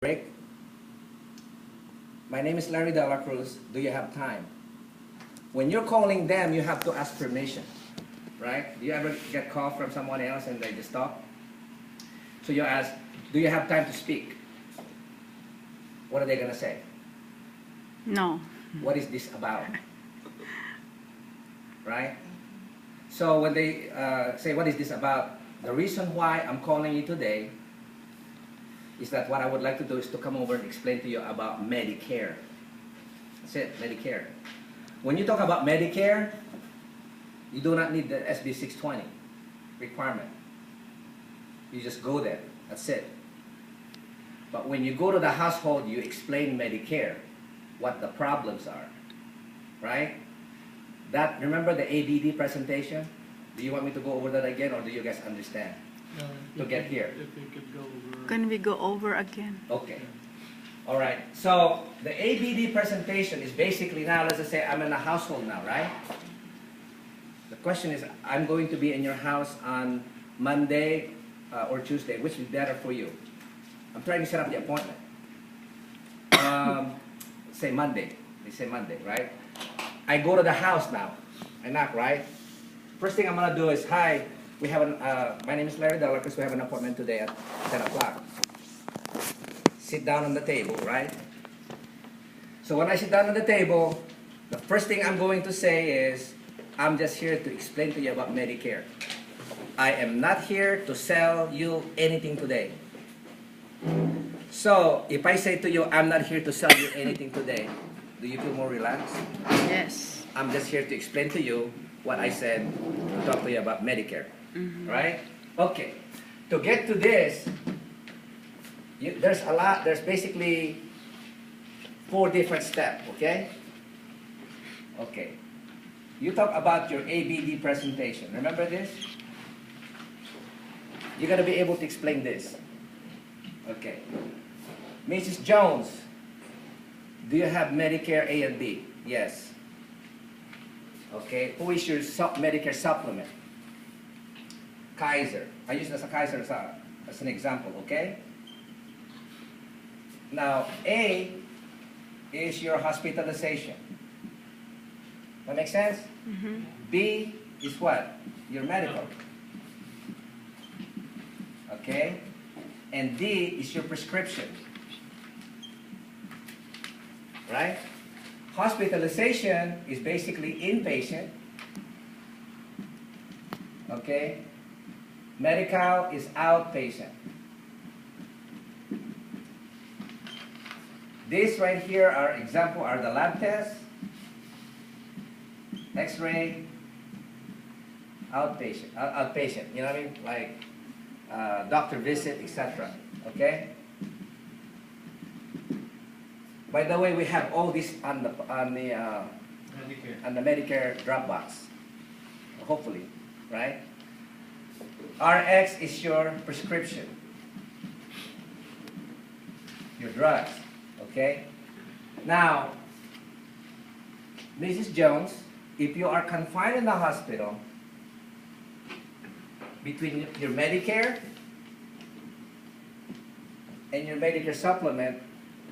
Break. My name is Larry de la Cruz. Do you have time? When you're calling them, you have to ask permission, right? Do you ever get call from someone else and they just talk? So you ask, do you have time to speak? What are they going to say? No. What is this about? Right? So when they say, what is this about? The reason why I'm calling you today is that what I would like to do is to come over and explain to you about Medicare. That's it, Medicare. When you talk about Medicare, you do not need the SB 620 requirement. You just go there, that's it. But when you go to the household, you explain Medicare, what the problems are, right? That, remember the ABD presentation? Do you want me to go over that again, or do you guys understand? To get here. If you could go over. Can we go over again? Okay. All right. So the ABD presentation is basically now, let's just say I'm in a household now, right? The question is, I'm going to be in your house on Monday or Tuesday. Which is better for you? I'm trying to set up the appointment. Say Monday. They say Monday, right? I go to the house now. I knock, right? First thing I'm going to do is, hi, we have an, my name is Larry de la Cruz. We have an appointment today at 10 o'clock. Sit down on the table, right? So when I sit down on the table, the first thing I'm going to say is, I'm just here to explain to you about Medicare. I am not here to sell you anything today. So if I say to you, I'm not here to sell you anything today, do you feel more relaxed? Yes. I'm just here to explain to you what I said, to talk to you about Medicare. Right? Okay. To get to this, there's basically 4 different steps, okay? Okay. You talk about your ABD presentation. Remember this? You got to be able to explain this. Okay. Mrs. Jones, do you have Medicare A and B? Yes. Okay. Who is your Medicare supplement? Kaiser. I use this as a Kaiser as an example, okay? Now, A is your hospitalization. That makes sense? B is what? Your medical. Okay? And D is your prescription. Right? Hospitalization is basically inpatient. Okay? Medical is outpatient. This right here are the lab tests, X-ray, outpatient. You know what I mean? Like doctor visit, etc. Okay. By the way, we have all this on the Medicare Dropbox. Hopefully, right? RX is your prescription, your drugs, okay? Now, Mrs. Jones, if you are confined in the hospital, between your Medicare and your Medicare supplement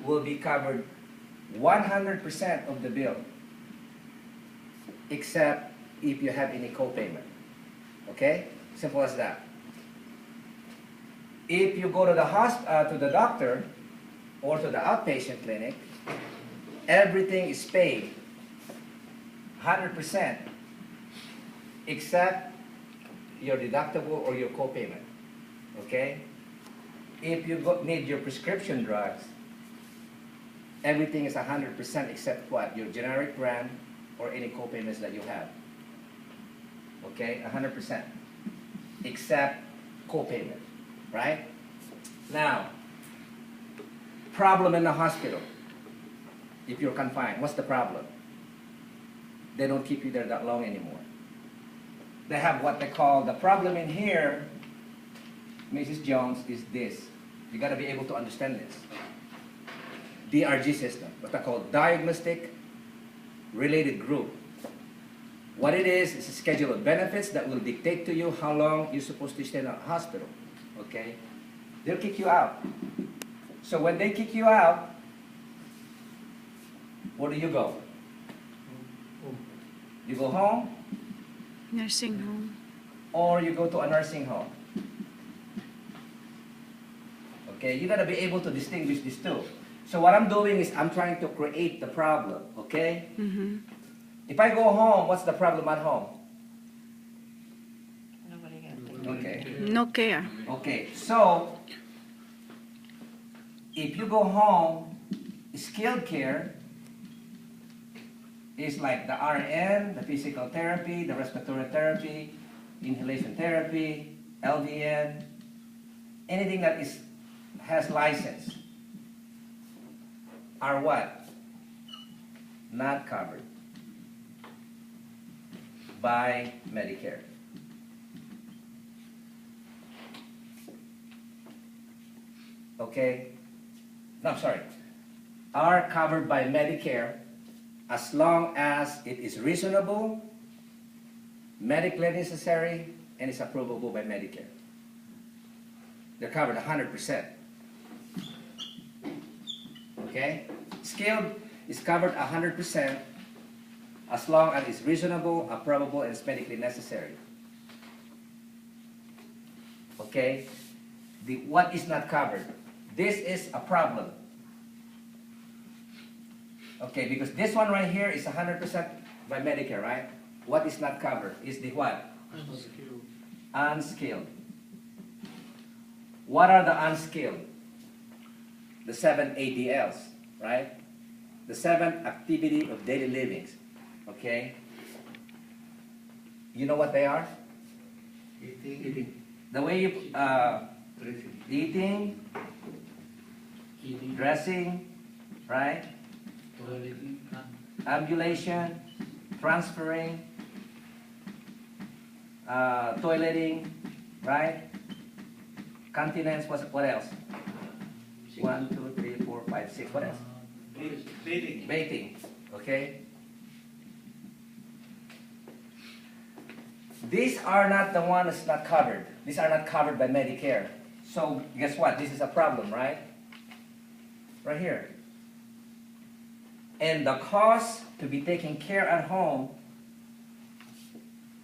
will be covered 100% of the bill, except if you have any co-payment, okay? Simple as that. If you go to the doctor or to the outpatient clinic, everything is paid 100%, except your deductible or your co-payment. Okay? If you need your prescription drugs, everything is 100% except what? Your generic brand or any co-payments that you have. Okay? 100%. Except co-payment, right? Now, problem in the hospital. If you're confined, what's the problem? They don't keep you there that long anymore. They have what they call, the problem in here, Mrs. Jones, is this. You gotta be able to understand this. DRG system, what they call Diagnostic Related Group. What it is a schedule of benefits that will dictate to you how long you're supposed to stay in a hospital. Okay? They'll kick you out. So when they kick you out, where do you go? You go home, Nursing home. or you go to a nursing home. Okay, you gotta be able to distinguish these two. So what I'm doing is I'm trying to create the problem, okay? Mm-hmm. If I go home, what's the problem at home? Nobody got it. Okay. No care. Okay, so if you go home, skilled care is like the RN, the physical therapy, the respiratory therapy, inhalation therapy, LVN, anything that has license are what? Not covered by Medicare. Okay? No, I'm sorry. Are covered by Medicare as long as it is reasonable, medically necessary, and is approvable by Medicare. They're covered 100%. Okay? Skilled is covered 100% as long as it's reasonable, approvable, and is medically necessary. Okay? What is not covered? This is a problem. Okay, because this one right here is 100% by Medicare, right? What is not covered is the what? Unskilled. What are the unskilled? The 7 ADLs, right? The 7 activity of daily livings, okay? You know what they are? Eating. The way you, eating, dressing, right? Ambulation, transferring, toileting, right? Continence, what else? 1, 2, 3, 4, 5, 6, what else? Bathing, okay? These are not the ones that's not covered. These are not covered by Medicare. So guess what? This is a problem, right? Right here. And the cost to be taken care at home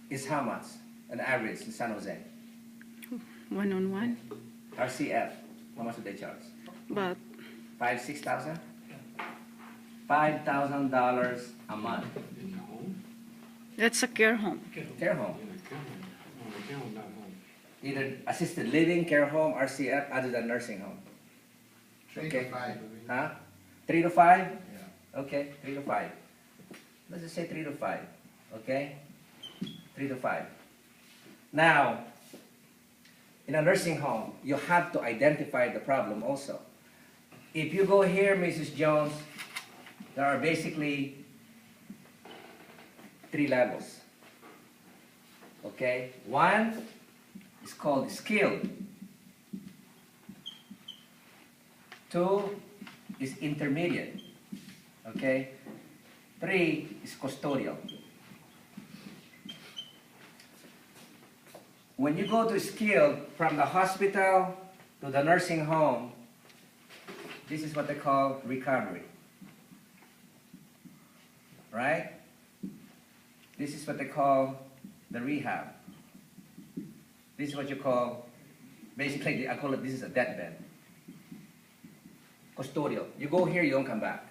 is how much? An average in San Jose. One-on-one. RCF, how much do they charge? But 5,000, 6,000? $5,000 a month. that's a care home. Care home. Either assisted living, care home, RCF, other than nursing home. 3 Okay. to 5. Huh? 3 to 5? Yeah. Okay, 3 to 5. Let's just say 3 to 5. Okay? 3 to 5. Now, in a nursing home, you have to identify the problem also. If you go here, Mrs. Jones, there are basically 3 levels. Okay? 1 is called skilled. 2 is intermediate. Okay? 3 is custodial. When you go to skilled, from the hospital to the nursing home, this is what they call recovery. Right? This is what they call the rehab. This is what you call, basically, I call it, this is a deathbed. Custodial. You go here, you don't come back.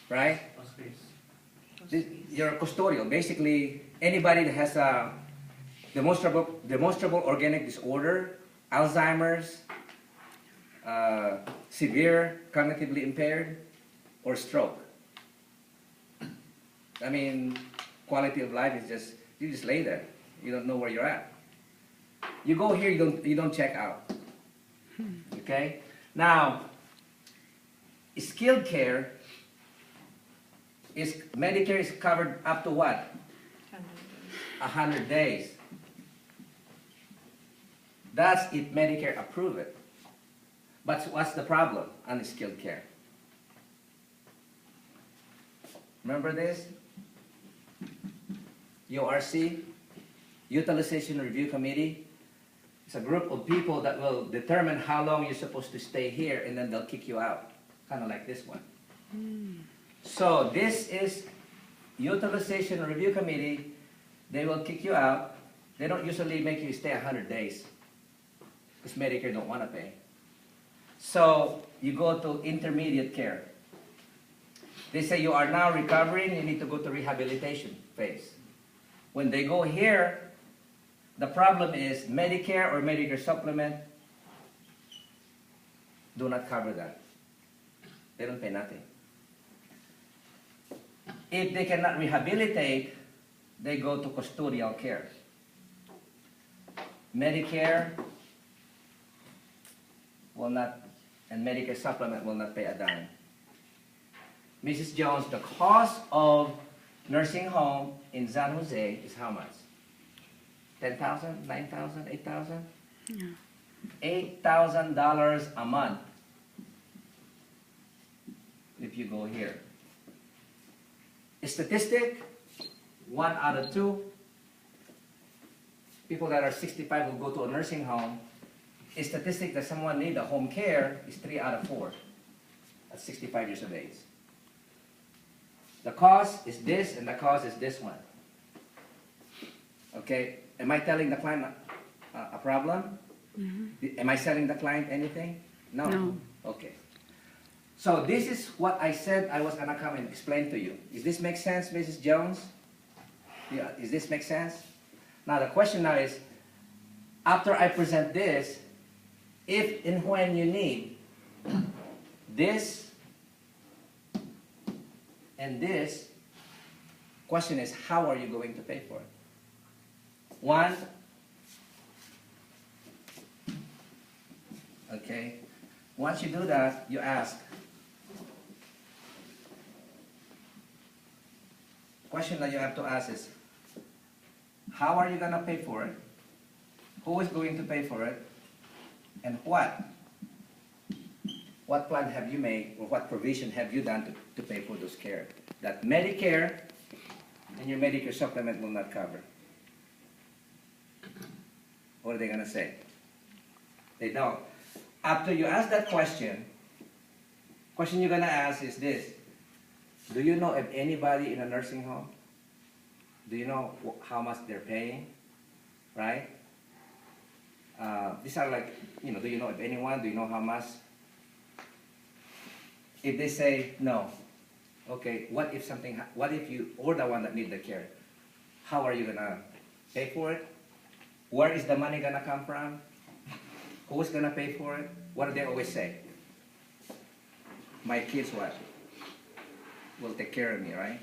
Right? You're custodial. Basically, anybody that has a demonstrable organic disorder, Alzheimer's, severe cognitively impaired, or stroke. I mean, quality of life is just, you just lay there. You don't know where you're at. You go here, you don't check out. Okay? Now, skilled care is, Medicare is covered up to what? 100 days. That's if Medicare approve it. But what's the problem? Unskilled care. Remember this? URC, Utilization Review Committee, It's a group of people that will determine how long you're supposed to stay here, and then they'll kick you out, kind of like this one. So this is Utilization Review Committee. They will kick you out. They don't usually make you stay 100 days because Medicare don't want to pay. So you go to intermediate care. They say you are now recovering, you need to go to rehabilitation phase. When they go here, the problem is Medicare or Medicare supplement do not cover that. They don't pay nothing. If they cannot rehabilitate, they go to custodial care. Medicare will not, and Medicare supplement will not pay a dime. Mrs. Jones, the cost of nursing home in San Jose is how much? 10,000, 9,000, 8,000? Yeah. $8,000 a month if you go here. A statistic, 1 out of 2 people that are 65 will go to a nursing home. A statistic that someone needs a home care is 3 out of 4 at 65 years of age. The cost is this, and the cost is this one. Okay, am I telling the client a problem? Mm-hmm. Am I selling the client anything? No. No. Okay. So this is what I said I was gonna come and explain to you. Does this make sense, Mrs. Jones? Yeah, does this make sense? Now the question now is, after I present this, if and when you need this and this, question is, how are you going to pay for it? One, okay, once you do that, you ask, question that you have to ask is, how are you going to pay for it? Who is going to pay for it? And what? What plan have you made, or what provision have you done to pay for those care that Medicare and your Medicare supplement will not cover? What are they going to say? They don't. After you ask that question you're going to ask is this: do you know of anybody in a nursing home? Do you know how much they're paying? Right? These are like, do you know of anyone? Do you know how much? If they say no, okay, what if you are the one that need the care? How are you gonna pay for it? Where is the money gonna come from? Who's gonna pay for it? What do they always say? My kids what? Will take care of me, right?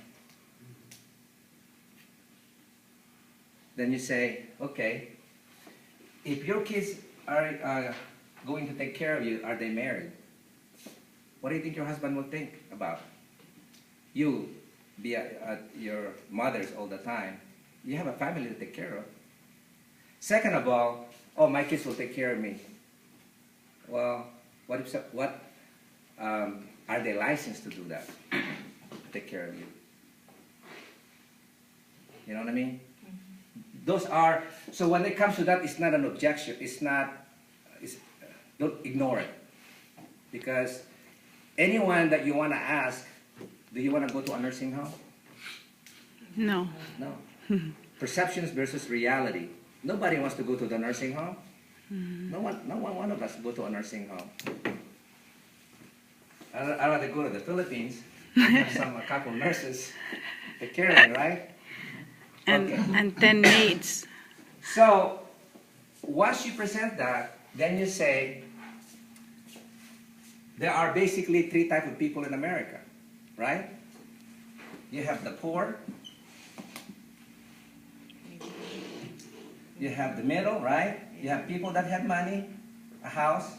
Then you say, okay, if your kids are going to take care of you, are they married? What do you think your husband will think about? You be at your mother's all the time. You have a family to take care of. Second of all, oh, my kids will take care of me. Well, are they licensed to do that? Take care of you. You know what I mean? Those are, so when it comes to that, it's not an objection. Don't ignore it. Because anyone that you want to ask, do you want to go to a nursing home? No. No. Perceptions versus reality. Nobody wants to go to the nursing home. No one of us go to a nursing home. I'd rather go to the Philippines and have a couple nurses take care of me, right? And 10 maids. So, once you present that, then you say, there are basically 3 types of people in America, right? You have the poor, you have the middle, right? You have people that have money, a house,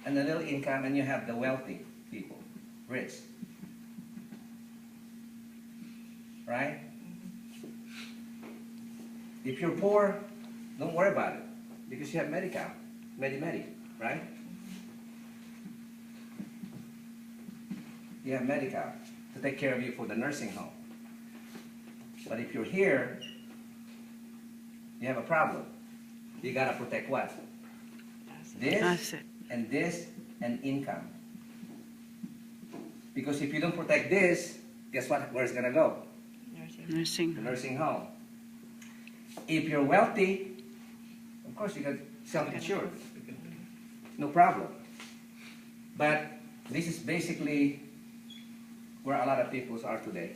and a little income, and you have the wealthy people, rich, right? If you're poor, don't worry about it, because you have Medi-Cal, Medi-Medi, right? You have Medi-Cal to take care of you for the nursing home. But if you're here, you have a problem. You gotta protect what? This Asset. and this and income. Because if you don't protect this, guess what? Where it's gonna go? The Nursing. nursing home. If you're wealthy, of course you can self-insure. No problem. But this is basically where a lot of people are today.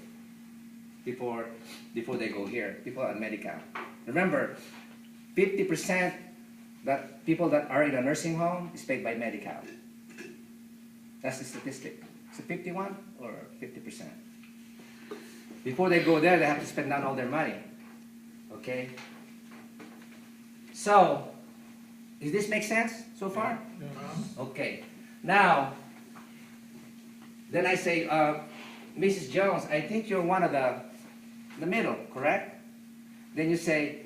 Before they go here, people on Medical. Remember, 50% that people that are in a nursing home is paid by Medical. That's the statistic. Is it 51 or 50%? Before they go there, they have to spend down all their money. Okay? So, does this make sense so far? Okay. Now, then I say, Mrs. Jones, I think you're one of the middle, correct? Then you say,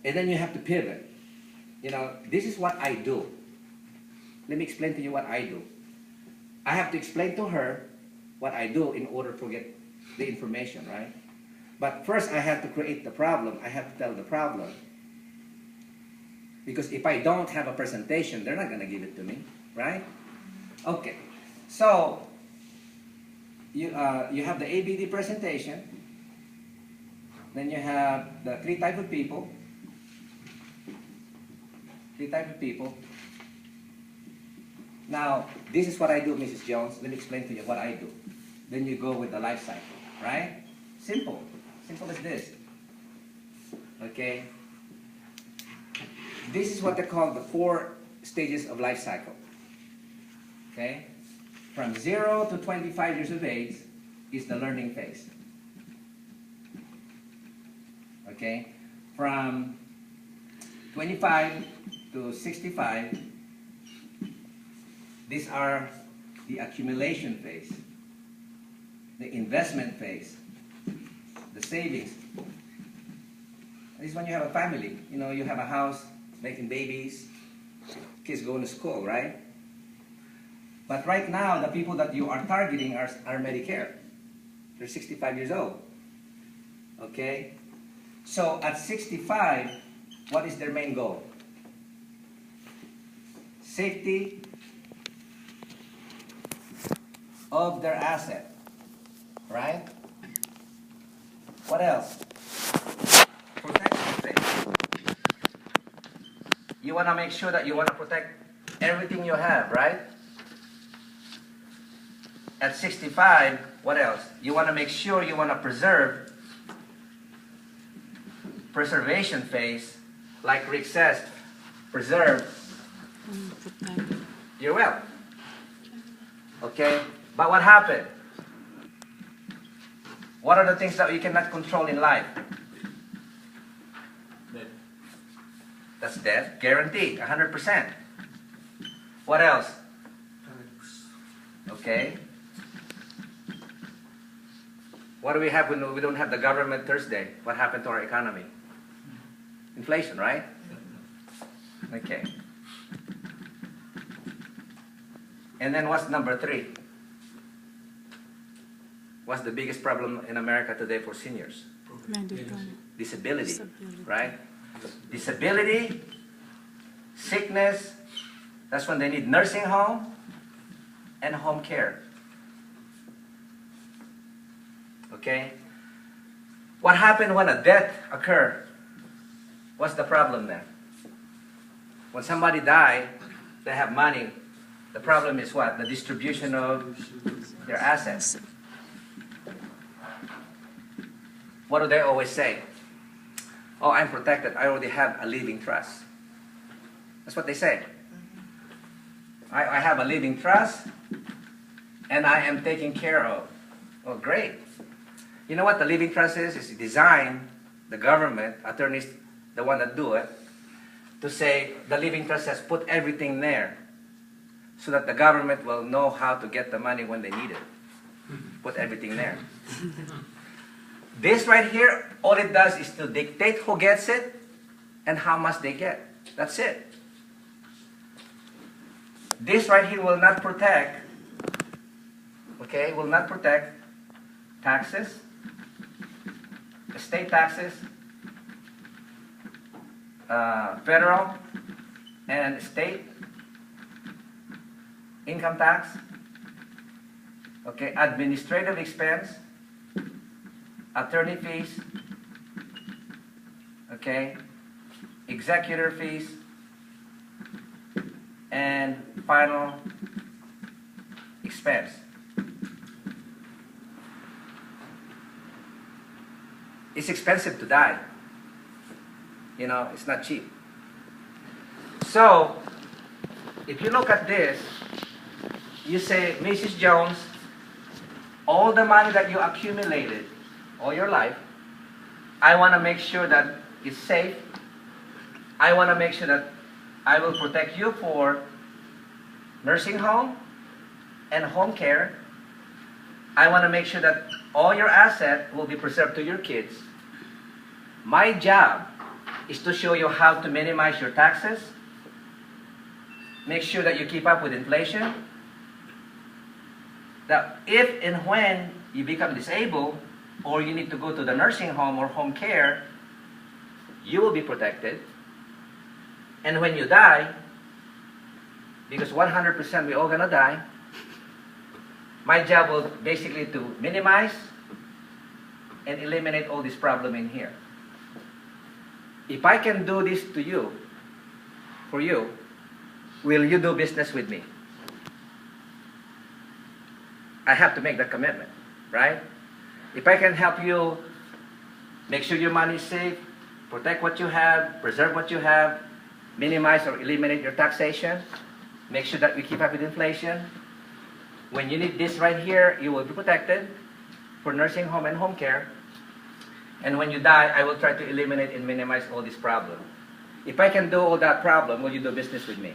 and then you have to pivot. You know, this is what I do. Let me explain to you what I do. I have to explain to her what I do in order to get the information, right? But first I have to create the problem. I have to tell the problem. Because if I don't have a presentation, they're not going to give it to me, right? Okay. So, you have the ABD presentation. Then you have the three types of people. Three types of people. Now, this is what I do, Mrs. Jones. Let me explain to you what I do. Then you go with the life cycle, right? Simple. Simple as this. Okay? This is what they call the 4 stages of life cycle. Okay? From 0 to 25 years of age is the learning phase. Okay? From 25 to 65, these are the accumulation phase, the investment phase, the savings. This is when you have a family. You know, you have a house, making babies, kids going to school, right? But right now, the people that you are targeting are Medicare. They're 65 years old. Okay? So at 65, what is their main goal? Safety of their asset, right? What else? Protection. You want to make sure that you want to protect everything you have, right? At 65, what else? You want to make sure you want to preserve. Preservation phase, like Rick says, preserve your wealth. Okay? But what happened? What are the things that you cannot control in life? Death. That's death. Guaranteed, 100%. What else? Okay. What do we have when we don't have the government Thursday? What happened to our economy? Inflation, right? Okay. And then what's number 3? What's the biggest problem in America today for seniors? Medical. Disability, right? Disability, sickness, that's when they need nursing home and home care. Okay? What happened when a death occurred? What's the problem there? When somebody died, they have money. The problem is what? The distribution of their assets. What do they always say? Oh, I'm protected. I already have a living trust. That's what they say. I have a living trust, and I am taken care of. Oh, great. You know what the living trust is? It's designed, the government, attorneys, the one that do it, to say the living trust has put everything there so that the government will know how to get the money when they need it. Put everything there. This right here, all it does is to dictate who gets it and how much they get. That's it. This right here will not protect, okay, will not protect taxes, estate taxes, federal and state income tax, okay, administrative expense, attorney fees, okay, executor fees, and final expense. It's expensive to die. You know, it's not cheap. So, if you look at this, you say, Mrs. Jones, all the money that you accumulated all your life, I want to make sure that it's safe. I want to make sure that I will protect you for nursing home and home care. I want to make sure that all your assets will be preserved to your kids. My job is to show you how to minimize your taxes, make sure that you keep up with inflation, that if and when you become disabled or you need to go to the nursing home or home care, you will be protected. And when you die, because 100% we're all gonna die, my job will basically to minimize and eliminate all this problem in here. If I can do this to you, for you, will you do business with me? I have to make that commitment, right? If I can help you make sure your money is safe, protect what you have, preserve what you have, minimize or eliminate your taxation, make sure that we keep up with inflation. When you need this right here, you will be protected for nursing home and home care. And when you die, I will try to eliminate and minimize all this problem. If I can do all that problem, will you do business with me?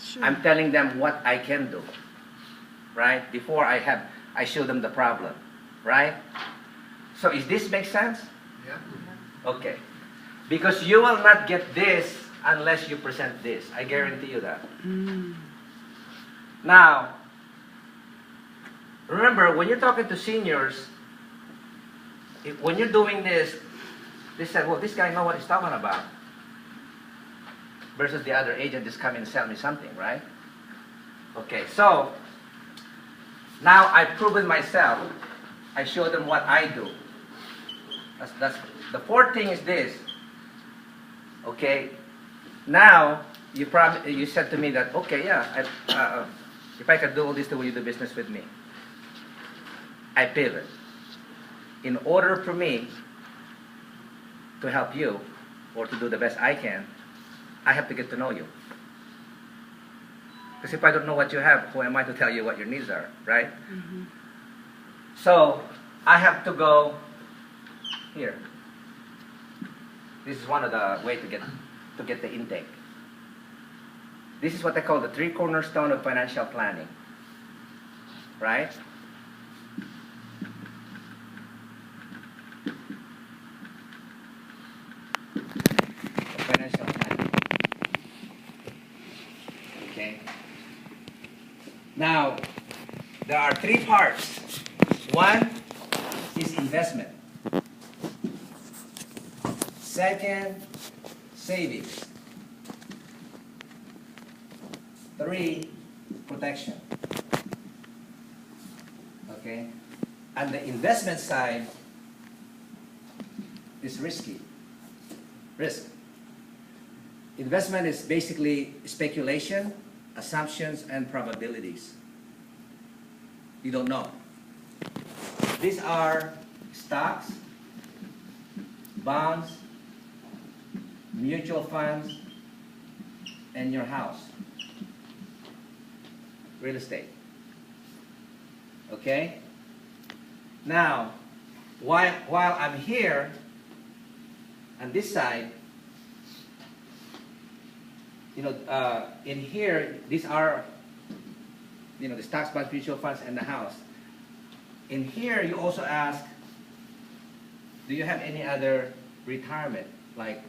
Sure. I'm telling them what I can do, right? Before I show them the problem, right? So is this make sense? Yeah. Okay. Because you will not get this unless you present this. I guarantee you that. Now, remember, when you're talking to seniors, when you're doing this, they said, well, this guy knows what he's talking about. Versus the other agent just come in and sell me something, right? Okay, so now I've proven myself. I show them what I do. That's the fourth thing is this. Okay, now you said to me that, okay, yeah, if I could do all this, will you do business with me? I pivot. In order for me to help you or to do the best I can, I have to get to know you. Because if I don't know what you have, who am I to tell you what your needs are, right? Mm-hmm. So I have to go here. This is one of the ways to get the intake. This is what I call the three cornerstone of financial planning, right? Financial planning. Okay. Now, there are three parts. One is investment. Second, savings. 3, protection. Okay? And the investment side is risky. Risk. Investment is basically speculation, assumptions, and probabilities. You don't know. These are stocks, bonds, mutual funds, and your house. Real estate. Okay? Now, while I'm here, on this side, in here, these are, the stocks, bonds, mutual funds, and the house. In here, you also ask, do you have any other retirement, like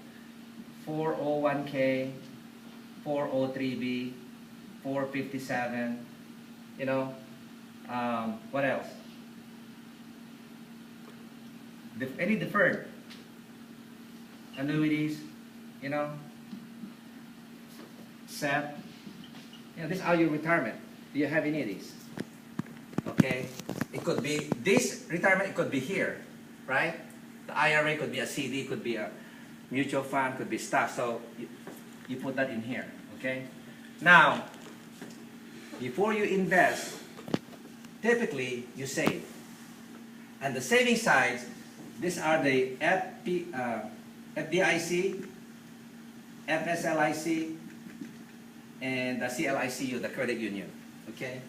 401k, 403b, 457, what else? Any deferred annuities, you know, SEP. You know, this are your retirement. Do you have any of these? Okay, it could be this retirement. It could be here, right? The IRA could be a CD, could be a mutual fund, could be stock. So you put that in here. Okay. Now, before you invest, typically you save. And the saving side, these are the FDIC, FSLIC, and the CLICU, the credit union. Okay.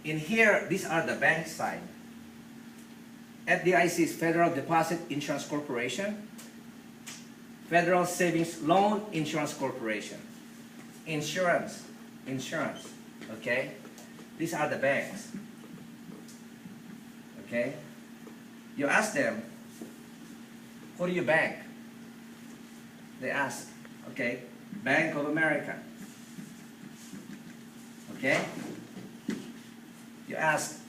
In here, these are the bank side. FDIC is Federal Deposit Insurance Corporation. Federal Savings Loan Insurance Corporation. Insurance, okay? These are the banks, okay? You ask them, who do you bank? They ask, okay, Bank of America, okay? You ask,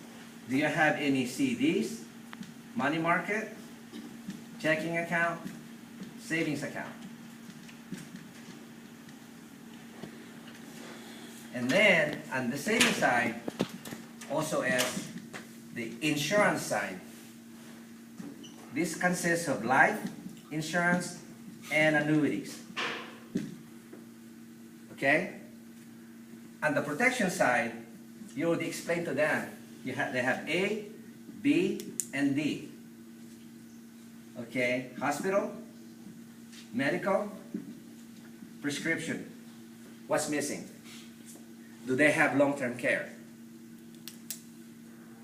do you have any CDs, money market, checking account, savings account? And then on the savings side, also as the insurance side. This consists of life insurance and annuities. Okay? On the protection side, you already explained to them, they have A, B, and D. Okay? Hospital, medical, prescription. What's missing? Do they have long-term care?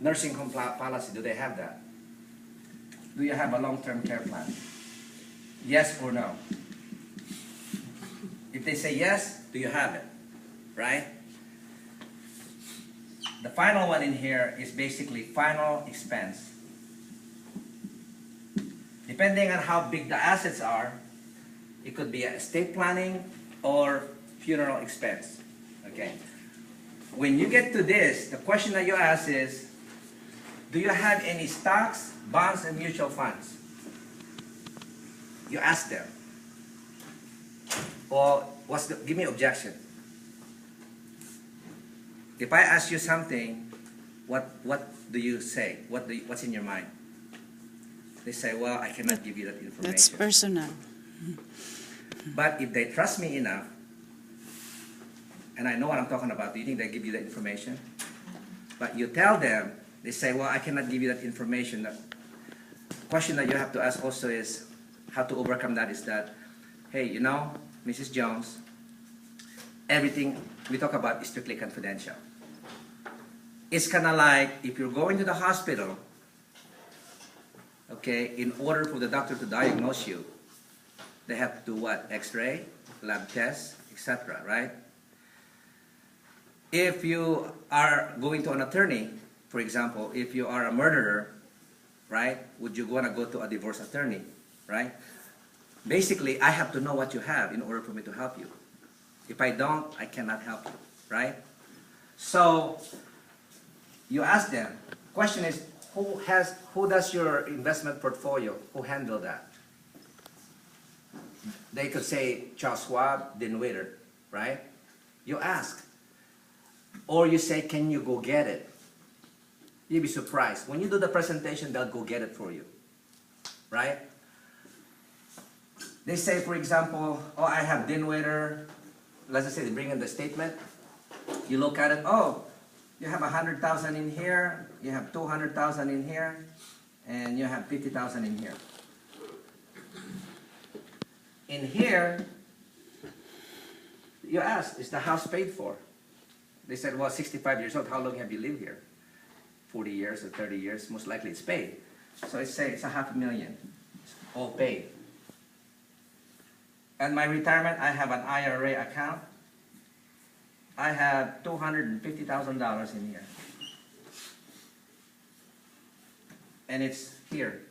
Nursing home policy, do they have that? Do you have a long-term care plan? Yes or no? If they say yes, do you have it? Right? The final one in here is basically final expense. Depending on how big the assets are, it could be estate planning or funeral expense. Okay. When you get to this, the question that you ask is, do you have any stocks, bonds, and mutual funds? You ask them. Or give me objection. If I ask you something, what do you say? What's in your mind? They say, well, I cannot give you that information. That's personal. But if they trust me enough, and I know what I'm talking about, do you think they give you that information? But you tell them, they say, well, I cannot give you that information. The question that you have to ask also is, how to overcome that is that, hey, you know, Mrs. Jones, everything we talk about is strictly confidential. It's kind of like if you're going to the hospital, okay, in order for the doctor to diagnose you, they have to do what? X-ray, lab tests, etc., right? If you are going to an attorney, for example, if you are a murderer, right, would you want to go to a divorce attorney, right? Basically, I have to know what you have in order for me to help you. If I don't, I cannot help you, right? So, you ask them, question is, who does your investment portfolio, who handle that? They could say Charles Schwab, Dean Witter, right? You ask. Or you say, can you go get it? You'll be surprised. When you do the presentation, they'll go get it for you, right? They say, for example, oh, I have Dean Witter. Let's just say they bring in the statement. You look at it, oh, you have 100,000 in here, you have 200,000 in here, and you have 50,000 in here. In here, you ask, is the house paid for? They said, well, 65 years old, how long have you lived here? 40 years or 30 years, most likely it's paid. So it's say it's $500,000, it's all paid. And my retirement, I have an IRA account. I have $250,000 in here. And it's here,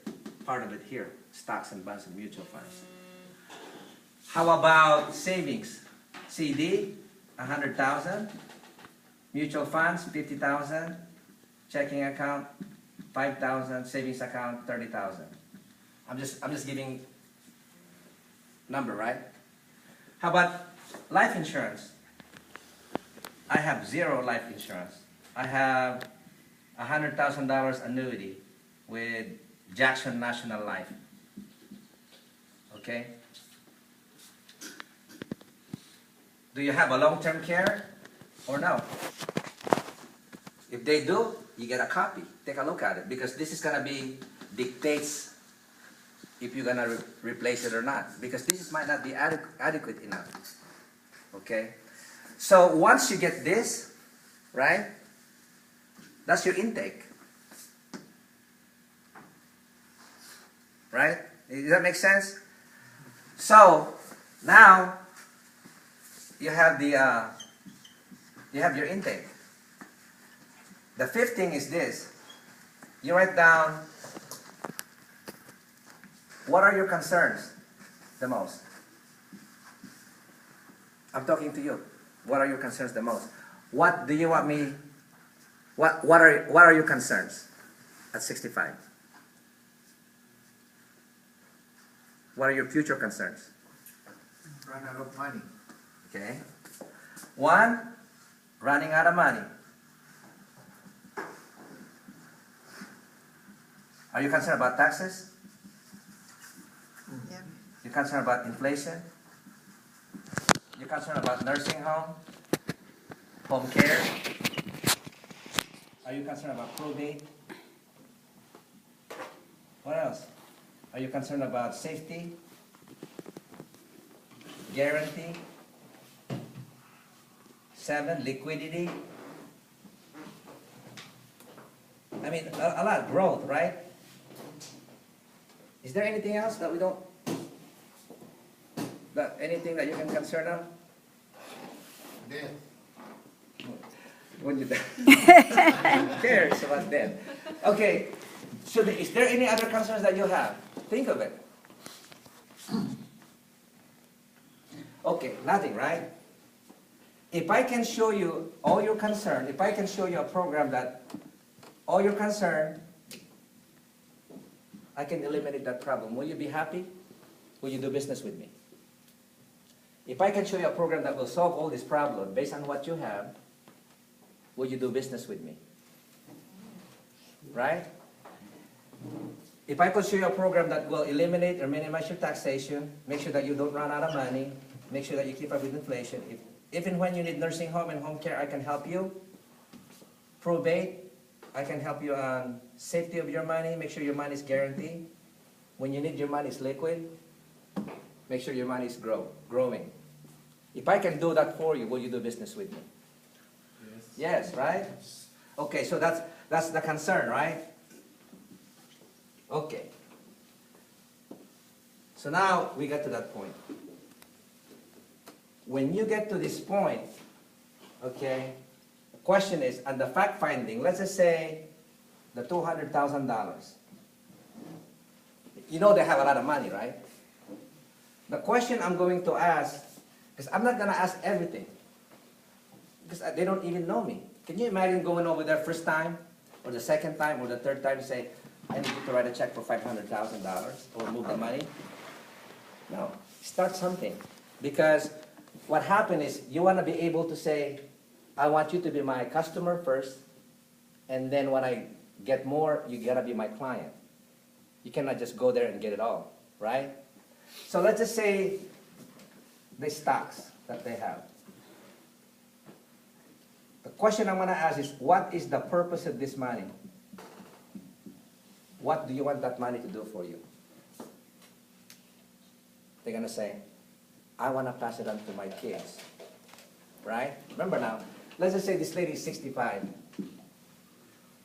part of it here, stocks and bonds and mutual funds. How about savings? CD, 100,000. Mutual funds, 50,000. Checking account, 5,000. Savings account, 30,000. I'm just giving number, right? How about life insurance? I have 0 life insurance. I have $100,000 annuity with Jackson National Life. Okay? Do you have a long-term care or no? If they do, you get a copy. Take a look at it, because this is gonna be dictates if you're gonna replace it or not, because this might not be adequate enough. Okay? So once you get this, right? That's your intake. Right? Does that make sense? So now you have your intake. The fifth thing is this. You write down, what are your concerns the most? I'm talking to you. What are your concerns the most? What do you want me? What are your concerns at 65? What are your future concerns? Run out of money. Okay. 1, running out of money. Are you concerned about taxes? Yeah. You're concerned about inflation? You're concerned about nursing home care? Are you concerned about probate? What else? Are you concerned about safety? Guarantee? 7, liquidity? I mean, a lot of growth, right? Is there anything else that we don't, anything that you can concern of? Death. When you die. Who cares about that? Okay, so is there any other concerns that you have? Think of it. Okay, nothing, right? If I can show you all your concern, if I can show you a program that all your concern, I can eliminate that problem. Will you be happy? Will you do business with me? If I can show you a program that will solve all these problems based on what you have, will you do business with me? Right? If I could show you a program that will eliminate or minimize your taxation, make sure that you don't run out of money, make sure that you keep up with inflation. If and when you need nursing home and home care, I can help you. Probate, I can help you on safety of your money, make sure your money is guaranteed. When you need your money is liquid, make sure your money is growing. If I can do that for you, will you do business with me? Yes, right? Okay, so that's the concern, right? Okay. So now we get to that point. When you get to this point, okay, the question is, on the fact finding, let's just say the $200,000. You know they have a lot of money, right? The question I'm going to ask, because I'm not going to ask everything, because they don't even know me. Can you imagine going over there first time, or the second time, or the third time, and say, I need you to write a check for $500,000, or move the money? No, start something. Because what happened is, you want to be able to say, I want you to be my customer first, and then when I get more, you got to be my client. You cannot just go there and get it all, right? So let's just say the stocks that they have. The question I'm going to ask is, what is the purpose of this money? What do you want that money to do for you? They're going to say, I want to pass it on to my kids. Right? Remember now, let's just say this lady is 65.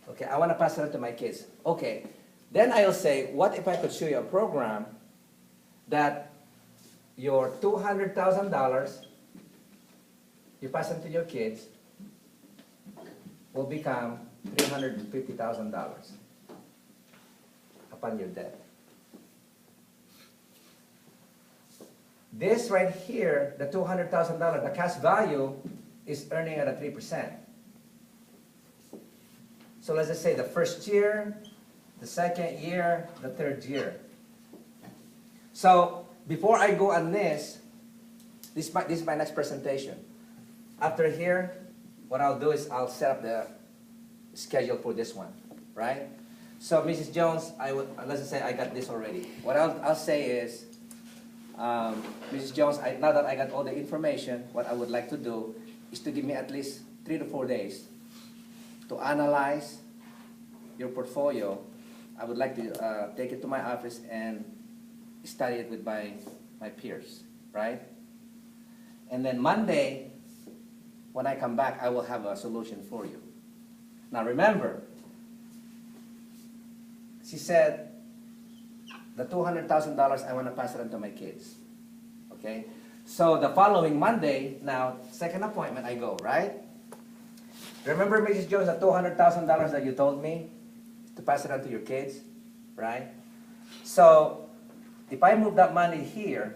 Okay, I want to pass it on to my kids. Okay, then I'll say, what if I could show you a program that your $200,000 you pass it to your kids will become $350,000 upon your death. This right here, the $200,000, the cash value is earning at a 3%. So let's just say the first year, the second year, the third year. So before I go on this is my next presentation. After here, what I'll do is I'll set up the schedule for this one, right? So Mrs. Jones, let's just say I got this already. What I'll say is, Mrs. Jones, now that I got all the information, what I would like to do is to give me at least 3 to 4 days to analyze your portfolio. I would like to take it to my office and study it with my peers, right? And then Monday, when I come back, I will have a solution for you. Now remember, she said, the $200,000, I want to pass it on to my kids. Okay? So the following Monday, now, second appointment, I go, right? Remember, Mrs. Jones, the $200,000 that you told me to pass it on to your kids, right? So if I move that money here,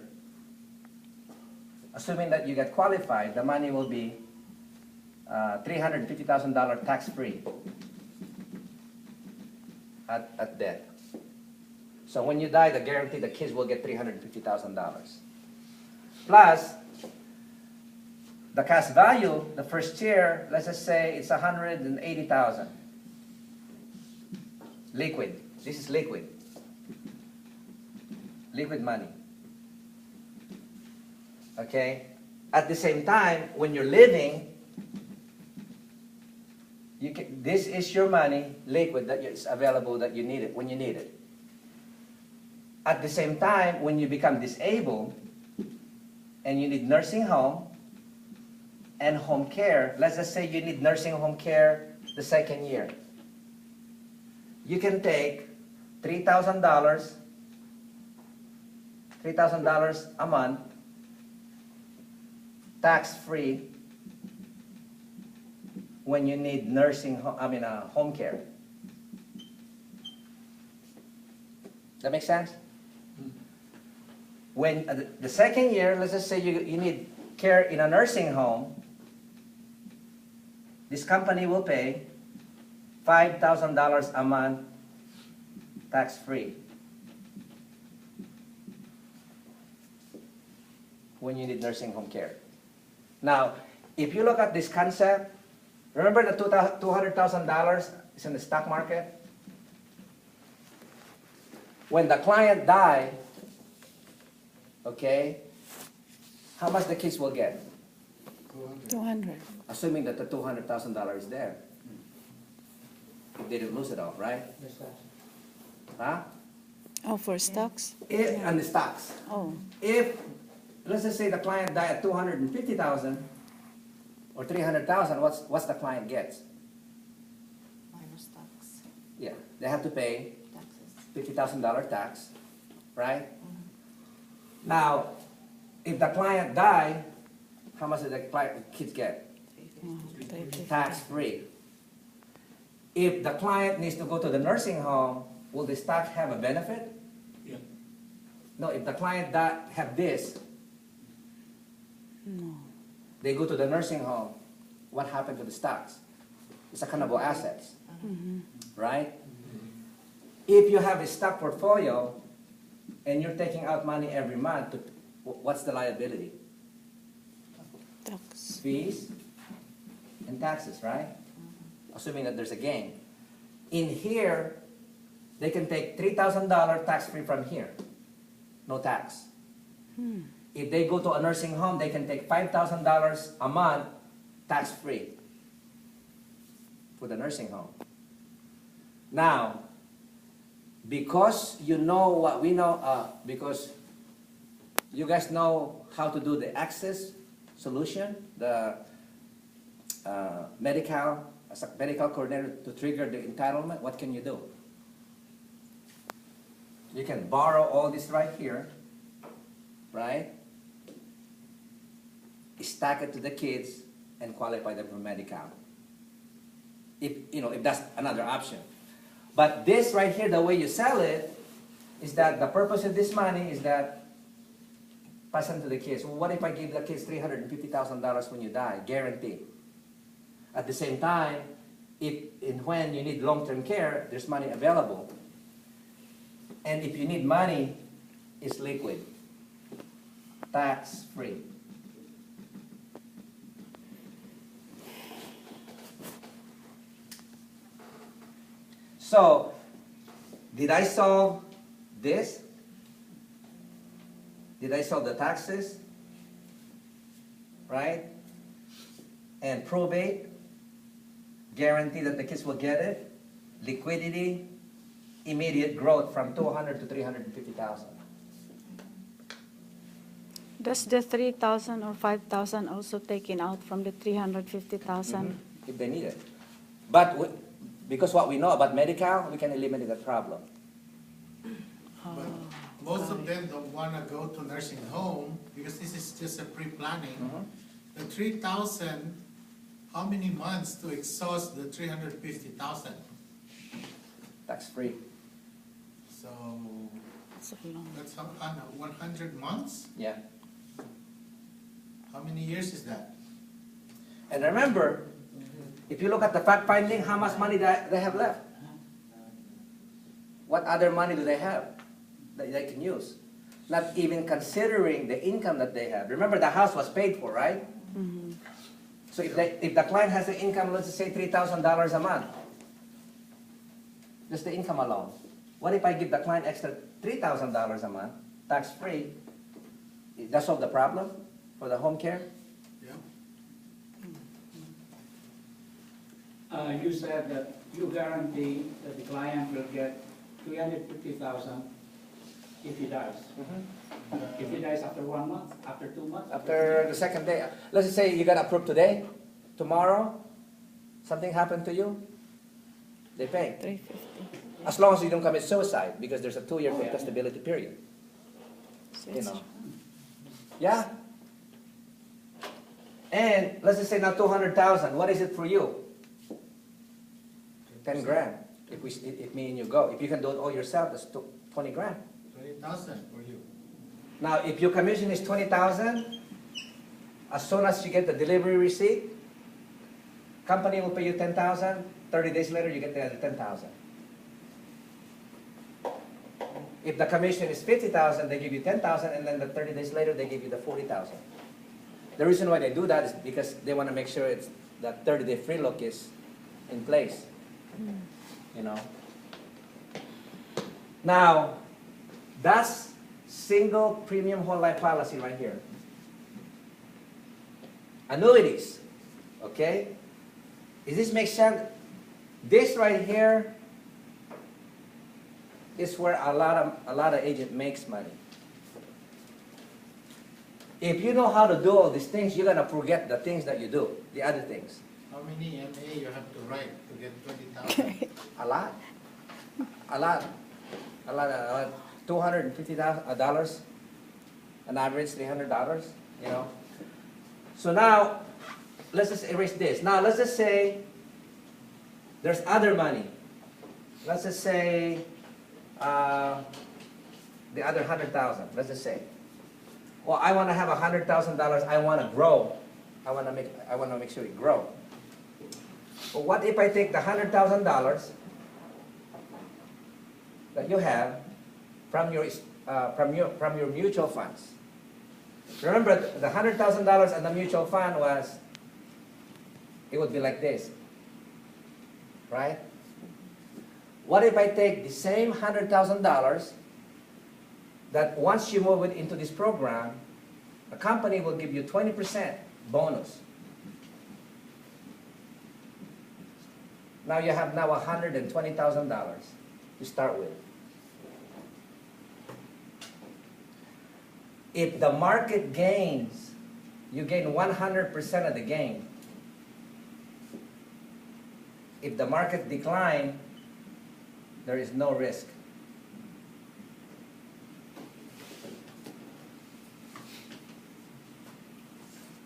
assuming that you get qualified, the money will be $350,000 tax-free at death. So when you die, the guarantee the kids will get $350,000. Plus, the cash value, the first year, let's just say it's $180,000. Liquid. This is liquid. Liquid money. Okay? At the same time, when you're living, this is your money, liquid, that is available that you need it when you need it. At the same time, when you become disabled and you need nursing home and home care, let's just say you need nursing home care the second year. You can take $3,000 a month, tax-free, when you need home care. That make sense? When the second year, let's just say you need care in a nursing home, this company will pay $5,000 a month, tax-free, when you need nursing home care. Now, if you look at this concept, remember the $200,000 is in the stock market? When the client died, okay, how much the kids will get? 200. Assuming that the $200,000 is there. If they didn't lose it all, right? Huh? Oh, for stocks? And the stocks. Oh. If, let's just say the client died at $250,000 or $300,000, what's the client gets? Minus tax, Yeah, they have to pay taxes. $50,000 tax, right? Now, if the client died, how much did the kids get? Oh, 350. Tax-free. If the client needs to go to the nursing home, will the stock have a benefit? Yeah. No, if the client have this, No. they go to the nursing home, what happened to the stocks? It's accountable assets, right? If you have a stock portfolio and you're taking out money every month, what's the liability? Tax. Fees and taxes, right? Assuming that there's a gain. In here, they can take $3,000 tax-free from here. No tax. If they go to a nursing home, they can take $5,000 a month tax-free for the nursing home. Now, because you know what we know, because you guys know how to do the access solution, the medical coordinator to trigger the entitlement, what can you do? You can borrow all this right here, right? Stack it to the kids and qualify them for medical. If that's another option. But this right here, the way you sell it, is that the purpose of this money is that pass them to the kids. Well, what if I give the kids $350,000 when you die? Guaranteed. At the same time, if and when you need long-term care, there's money available. And if you need money, it's liquid. tax-free. So, did I solve this? Did I solve the taxes? Right? And probate, guarantee that the kids will get it. Liquidity, immediate growth from 200 to 350,000. Does the 3,000 or 5,000 also taken out from the 350,000? If they need it. But because what we know about Medi-Cal, we can eliminate that problem. But most of them don't wanna go to nursing home because this is just a pre-planning. The 3,000, how many months to exhaust the 350,000? Tax-free. So That's a long. that's how, 100 months? Yeah. How many years is that? And remember, if you look at the fact finding, how much money they have left? What other money do they have that they can use? Not even considering the income that they have. Remember, the house was paid for, right? So if the client has an income, let's just say $3,000 a month, just the income alone. What if I give the client extra $3,000 a month, tax-free? Does that solve the problem for the home care? Yeah. You said that you guarantee that the client will get 350,000 if he dies. If he dies after 1 month, after 2 months? After the second day, let's just say you got approved today, tomorrow, something happened to you, they pay. 350. As long as you don't commit suicide, because there's a 2-year contestability period. So You it's- know. Yeah. And let's just say now 200,000. What is it for you? 10 grand. If me and you go, if you can do it all yourself, that's 20 grand. 20,000 for you. Now, if your commission is 20,000, as soon as you get the delivery receipt, company will pay you 10,000. 30 days later, you get the other 10,000. If the commission is 50,000, they give you 10,000, and then the 30 days later, they give you the 40,000. The reason why they do that is because they want to make sure it's that 30-day free look is in place. You know. Now, that's single premium whole life policy right here. Annuities, okay? Does this make sense? This right here is where a lot of agent makes money. If you know how to do all these things, you're gonna forget the things that you do, the other things. How many MA you have to write to get 20,000? A lot, $250,000, an average $300. You know. So now, let's just erase this. Now let's just say there's other money. Let's just say the other 100,000. Let's just say. Well, I want to have $100,000. I want to grow. I want to make sure it grow. But what if I take the $100,000 that you have from your mutual funds? Remember, the $100,000 and the mutual fund it would be like this, right? What if I take the same $100,000 that once you move it into this program, a company will give you 20% bonus. Now you have now $120,000 to start with. If the market gains, you gain 100% of the gain. If the market decline, there is no risk.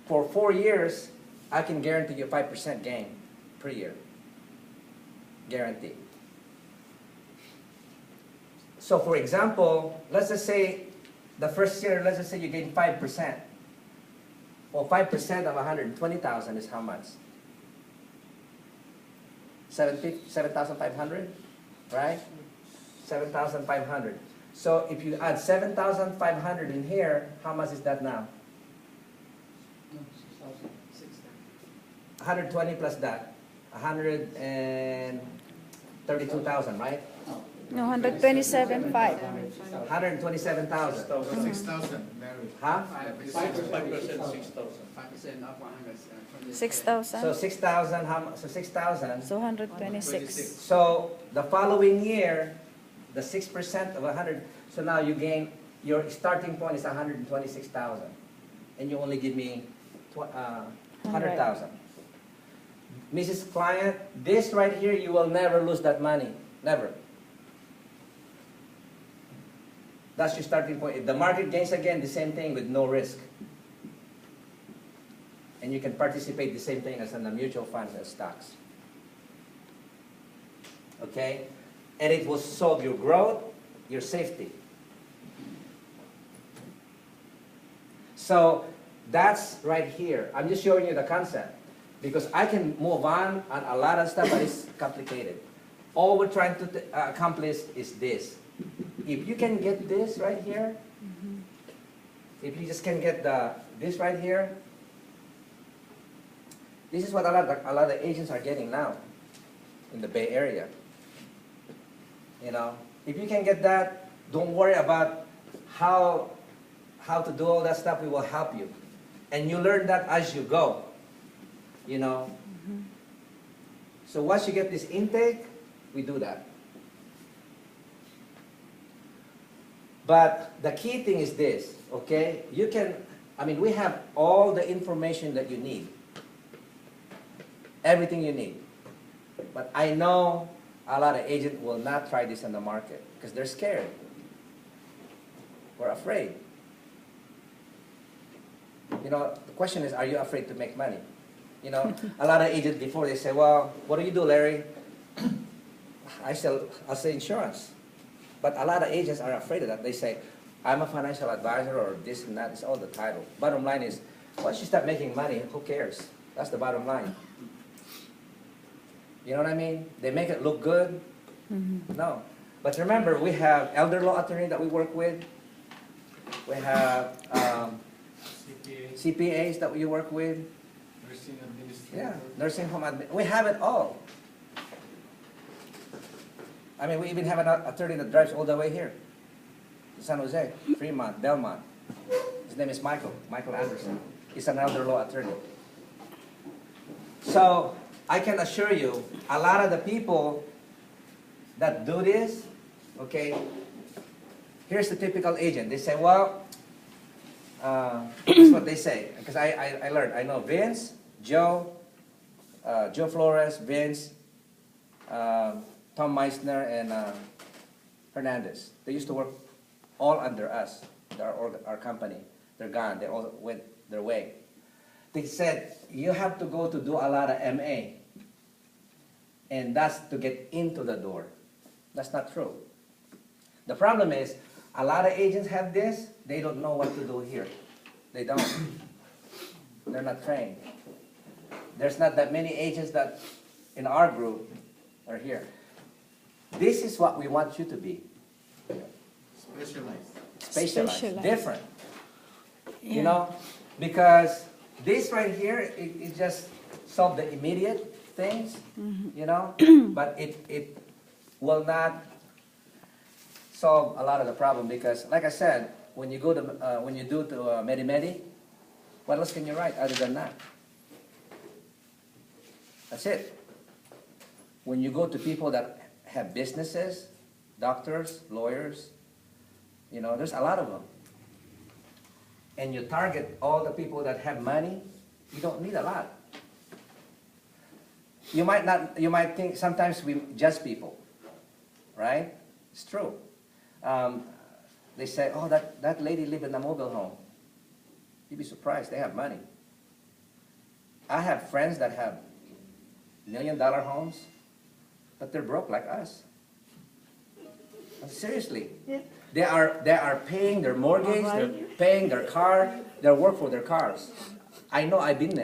For 4 years, I can guarantee you 5% gain per year. Guarantee. So for example, let's just say the first year, let's just say you gain 5%. Well, 5% of 120,000 is how much? 7,500, right? 7,500. So if you add 7,500 in here, how much is that now? No, 6,000. 120 plus that, 132,000, right? No, 127.5. 127,000. 6,000, Mary. Huh? 5%, 5% up 126. 6,000. So 6,000, so 6,000. So 126. So the following year, the 6% of 100, so now you gain, your starting point is 126,000. And you only give me 100,000. Mrs. Client, this right here, you will never lose that money. Never. That's your starting point. If the market gains again, the same thing with no risk. And you can participate the same thing as in the mutual funds and stocks. Okay? And it will solve your growth, your safety. So that's right here. I'm just showing you the concept. Because I can move on a lot of stuff, but it's complicated. All we're trying to accomplish is this. If you can get this right here, if you just can get this right here, this is what a lot of agents are getting now in the Bay Area. You know, if you can get that, don't worry about how to do all that stuff. We will help you, and you learn that as you go. You know. So once you get this intake, we do that. But the key thing is this, okay? You can, I mean, we have all the information that you need. Everything you need. But I know a lot of agents will not try this in the market because they're scared. We're afraid. You know, the question is, are you afraid to make money? You know, a lot of agents before they say, well, what do you do, Larry? I'll say insurance. But a lot of agents are afraid of that. They say, I'm a financial advisor or this and that. It's all the title. Bottom line is, once you start making money, who cares? That's the bottom line. You know what I mean? They make it look good. No. But remember, we have elder law attorney that we work with. We have CPAs that we work with. Nursing administrator. Yeah, nursing home admin. We have it all. I mean, we even have an attorney that drives all the way here to San Jose, Fremont, Belmont. His name is Michael Anderson. He's an elder law attorney. So I can assure you, a lot of the people that do this, okay, here's the typical agent. They say, well, this is what they say. Because I learned, I know Vince, Joe Flores, Vince, Tom Meissner, and Hernandez. They used to work all under us, our company. They're gone. They all went their way. They said, you have to go to do a lot of MA. And that's to get into the door. That's not true. The problem is, a lot of agents have this. They don't know what to do here. They don't. They're not trained. There's not that many agents that in our group are here. This is what we want you to be. Specialized. Different. Yeah. You know? Because this right here, it just solves the immediate things, you know? But it will not solve a lot of the problem because, like I said, when you go to, when you do to Medi-Medi, what else can you write other than that? That's it. When you go to people that have businesses, doctors, lawyers, you know, there's a lot of them. And you target all the people that have money, you don't need a lot. You might think sometimes we judge people, right? It's true. They say, oh, that lady live in a mobile home. You'd be surprised, they have money. I have friends that have $1 million homes, but they're broke like us. Seriously. Yeah. They are paying their mortgage, they're paying their car, they work for their cars. I know, I've been there.